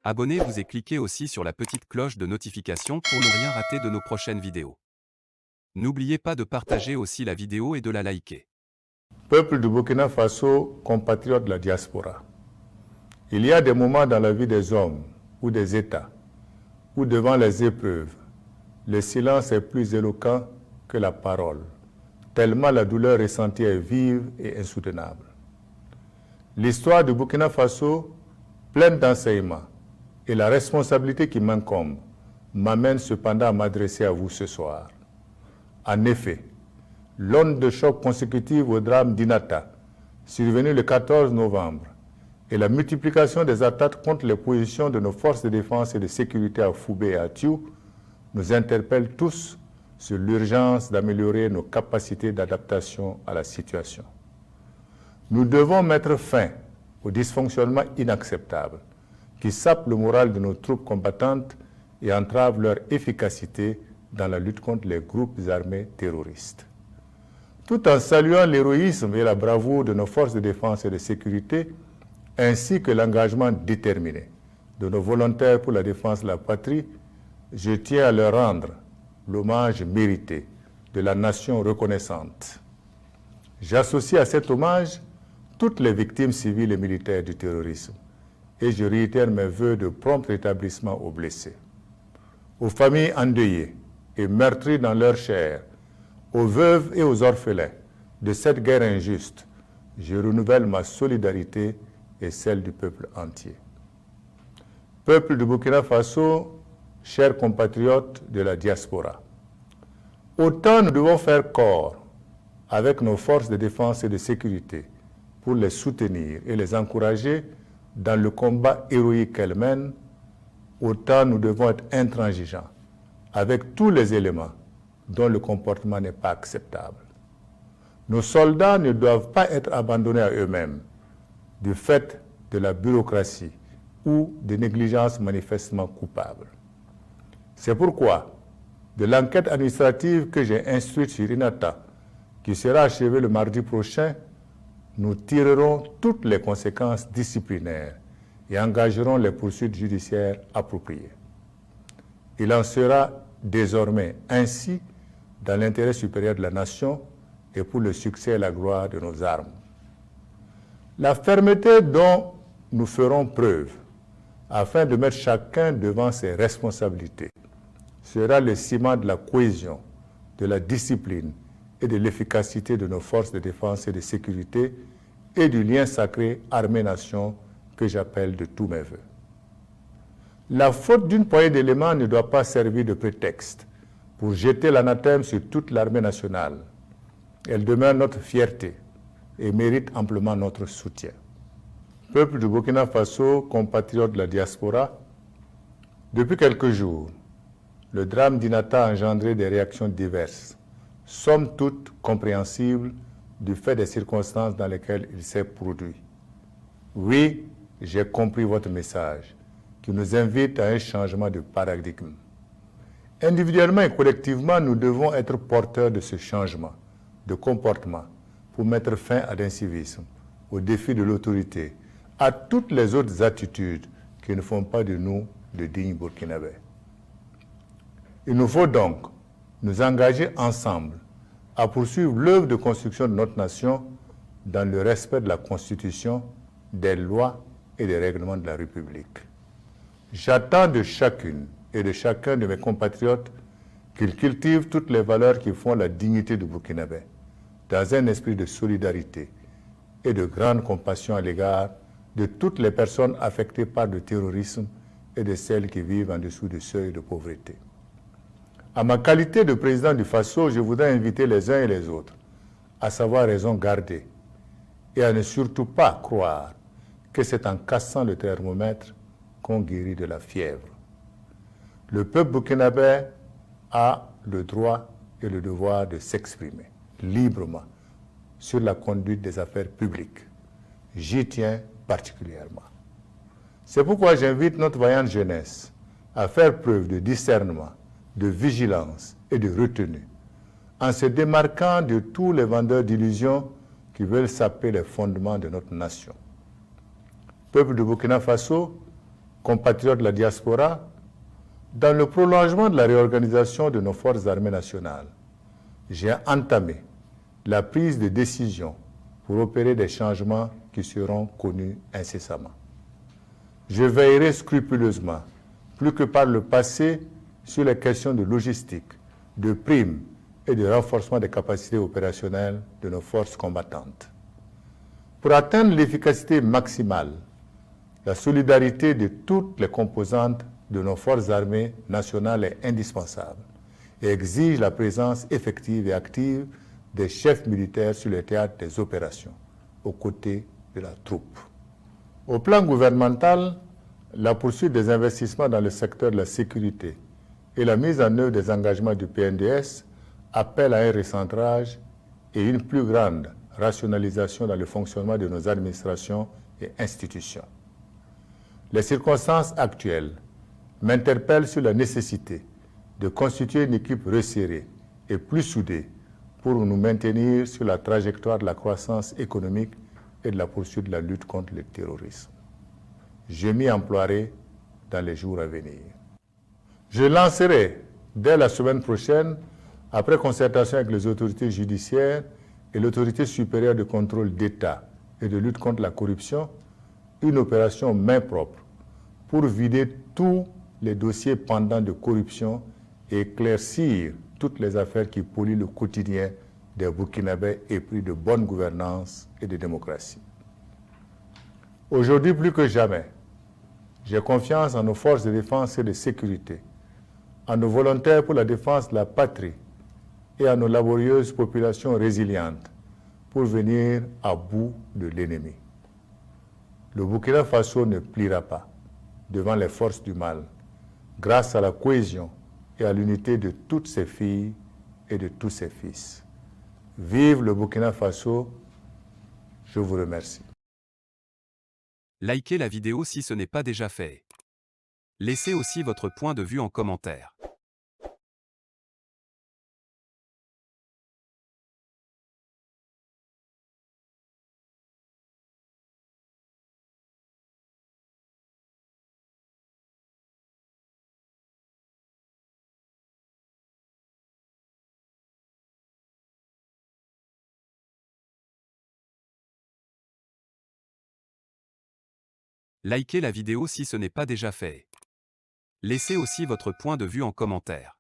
Abonnez-vous et cliquez aussi sur la petite cloche de notification pour ne rien rater de nos prochaines vidéos. N'oubliez pas de partager aussi la vidéo et de la liker. Peuple du Burkina Faso, compatriotes de la diaspora. Il y a des moments dans la vie des hommes ou des États où devant les épreuves, le silence est plus éloquent que la parole, tellement la douleur ressentie est vive et insoutenable. L'histoire du Burkina Faso, pleine d'enseignements, et la responsabilité qui m'incombe m'amène cependant à m'adresser à vous ce soir. En effet, l'onde de choc consécutive au drame d'Inata, survenu le 14 novembre, et la multiplication des attaques contre les positions de nos forces de défense et de sécurité à Foubé et à Tiou nous interpellent tous sur l'urgence d'améliorer nos capacités d'adaptation à la situation. Nous devons mettre fin aux dysfonctionnements inacceptables qui sapent le moral de nos troupes combattantes et entravent leur efficacité dans la lutte contre les groupes armés terroristes. Tout en saluant l'héroïsme et la bravoure de nos forces de défense et de sécurité, ainsi que l'engagement déterminé de nos volontaires pour la défense de la patrie, je tiens à leur rendre l'hommage mérité de la nation reconnaissante. J'associe à cet hommage toutes les victimes civiles et militaires du terrorisme et je réitère mes vœux de prompt rétablissement aux blessés. Aux familles endeuillées et meurtries dans leur chair, aux veuves et aux orphelins de cette guerre injuste, je renouvelle ma solidarité et celle du peuple entier. Peuple du Burkina Faso, chers compatriotes de la diaspora, autant nous devons faire corps avec nos forces de défense et de sécurité pour les soutenir et les encourager dans le combat héroïque qu'elles mènent, autant nous devons être intransigeants avec tous les éléments dont le comportement n'est pas acceptable. Nos soldats ne doivent pas être abandonnés à eux-mêmes du fait de la bureaucratie ou de négligences manifestement coupables. C'est pourquoi, de l'enquête administrative que j'ai instruite sur Inata, qui sera achevée le mardi prochain, nous tirerons toutes les conséquences disciplinaires et engagerons les poursuites judiciaires appropriées. Il en sera désormais ainsi dans l'intérêt supérieur de la nation et pour le succès et la gloire de nos armes. La fermeté dont nous ferons preuve afin de mettre chacun devant ses responsabilités sera le ciment de la cohésion, de la discipline et de l'efficacité de nos forces de défense et de sécurité et du lien sacré armée-nation que j'appelle de tous mes voeux. La faute d'une poignée d'éléments ne doit pas servir de prétexte pour jeter l'anathème sur toute l'armée nationale. Elle demeure notre fierté et mérite amplement notre soutien. Peuple du Burkina Faso, compatriotes de la diaspora, depuis quelques jours, le drame d'Inata a engendré des réactions diverses, somme toute compréhensibles du fait des circonstances dans lesquelles il s'est produit. Oui, j'ai compris votre message, qui nous invite à un changement de paradigme. Individuellement et collectivement, nous devons être porteurs de ce changement de comportement pour mettre fin à l'incivisme, au défi de l'autorité, à toutes les autres attitudes qui ne font pas de nous de dignes Burkinabés. Il nous faut donc nous engager ensemble à poursuivre l'œuvre de construction de notre nation dans le respect de la Constitution, des lois et des règlements de la République. J'attends de chacune et de chacun de mes compatriotes qu'ils cultivent toutes les valeurs qui font la dignité du Burkinabé, dans un esprit de solidarité et de grande compassion à l'égard de toutes les personnes affectées par le terrorisme et de celles qui vivent en dessous du seuil de pauvreté. À ma qualité de président du Faso, je voudrais inviter les uns et les autres à savoir raison garder et à ne surtout pas croire que c'est en cassant le thermomètre qu'on guérit de la fièvre. Le peuple burkinabé a le droit et le devoir de s'exprimer librement sur la conduite des affaires publiques. J'y tiens particulièrement. C'est pourquoi j'invite notre vaillante jeunesse à faire preuve de discernement, de vigilance et de retenue, en se démarquant de tous les vendeurs d'illusions qui veulent saper les fondements de notre nation. Peuple de Burkina Faso, compatriotes de la diaspora, dans le prolongement de la réorganisation de nos forces armées nationales, j'ai entamé la prise de décision pour opérer des changements qui seront connus incessamment. Je veillerai scrupuleusement, plus que par le passé, sur les questions de logistique, de primes et de renforcement des capacités opérationnelles de nos forces combattantes. Pour atteindre l'efficacité maximale, la solidarité de toutes les composantes de nos forces armées nationales est indispensable et exige la présence effective et active des chefs militaires sur le théâtre des opérations, aux côtés de la troupe. Au plan gouvernemental, la poursuite des investissements dans le secteur de la sécurité et la mise en œuvre des engagements du PNDS appellent à un recentrage et une plus grande rationalisation dans le fonctionnement de nos administrations et institutions. Les circonstances actuelles m'interpellent sur la nécessité de constituer une équipe resserrée et plus soudée pour nous maintenir sur la trajectoire de la croissance économique et de la poursuite de la lutte contre le terrorisme. Je m'y emploierai dans les jours à venir. Je lancerai dès la semaine prochaine, après concertation avec les autorités judiciaires et l'autorité supérieure de contrôle d'État et de lutte contre la corruption, une opération main propre pour vider tous les dossiers pendants de corruption et éclaircir toutes les affaires qui polluent le quotidien des Burkinabés épris de bonne gouvernance et de démocratie. Aujourd'hui, plus que jamais, j'ai confiance en nos forces de défense et de sécurité, en nos volontaires pour la défense de la patrie et en nos laborieuses populations résilientes pour venir à bout de l'ennemi. Le Burkina Faso ne pliera pas devant les forces du mal, grâce à la cohésion et à l'unité de toutes ses filles et de tous ses fils. Vive le Burkina Faso, je vous remercie. Likez la vidéo si ce n'est pas déjà fait. Laissez aussi votre point de vue en commentaire. Likez la vidéo si ce n'est pas déjà fait. Laissez aussi votre point de vue en commentaire.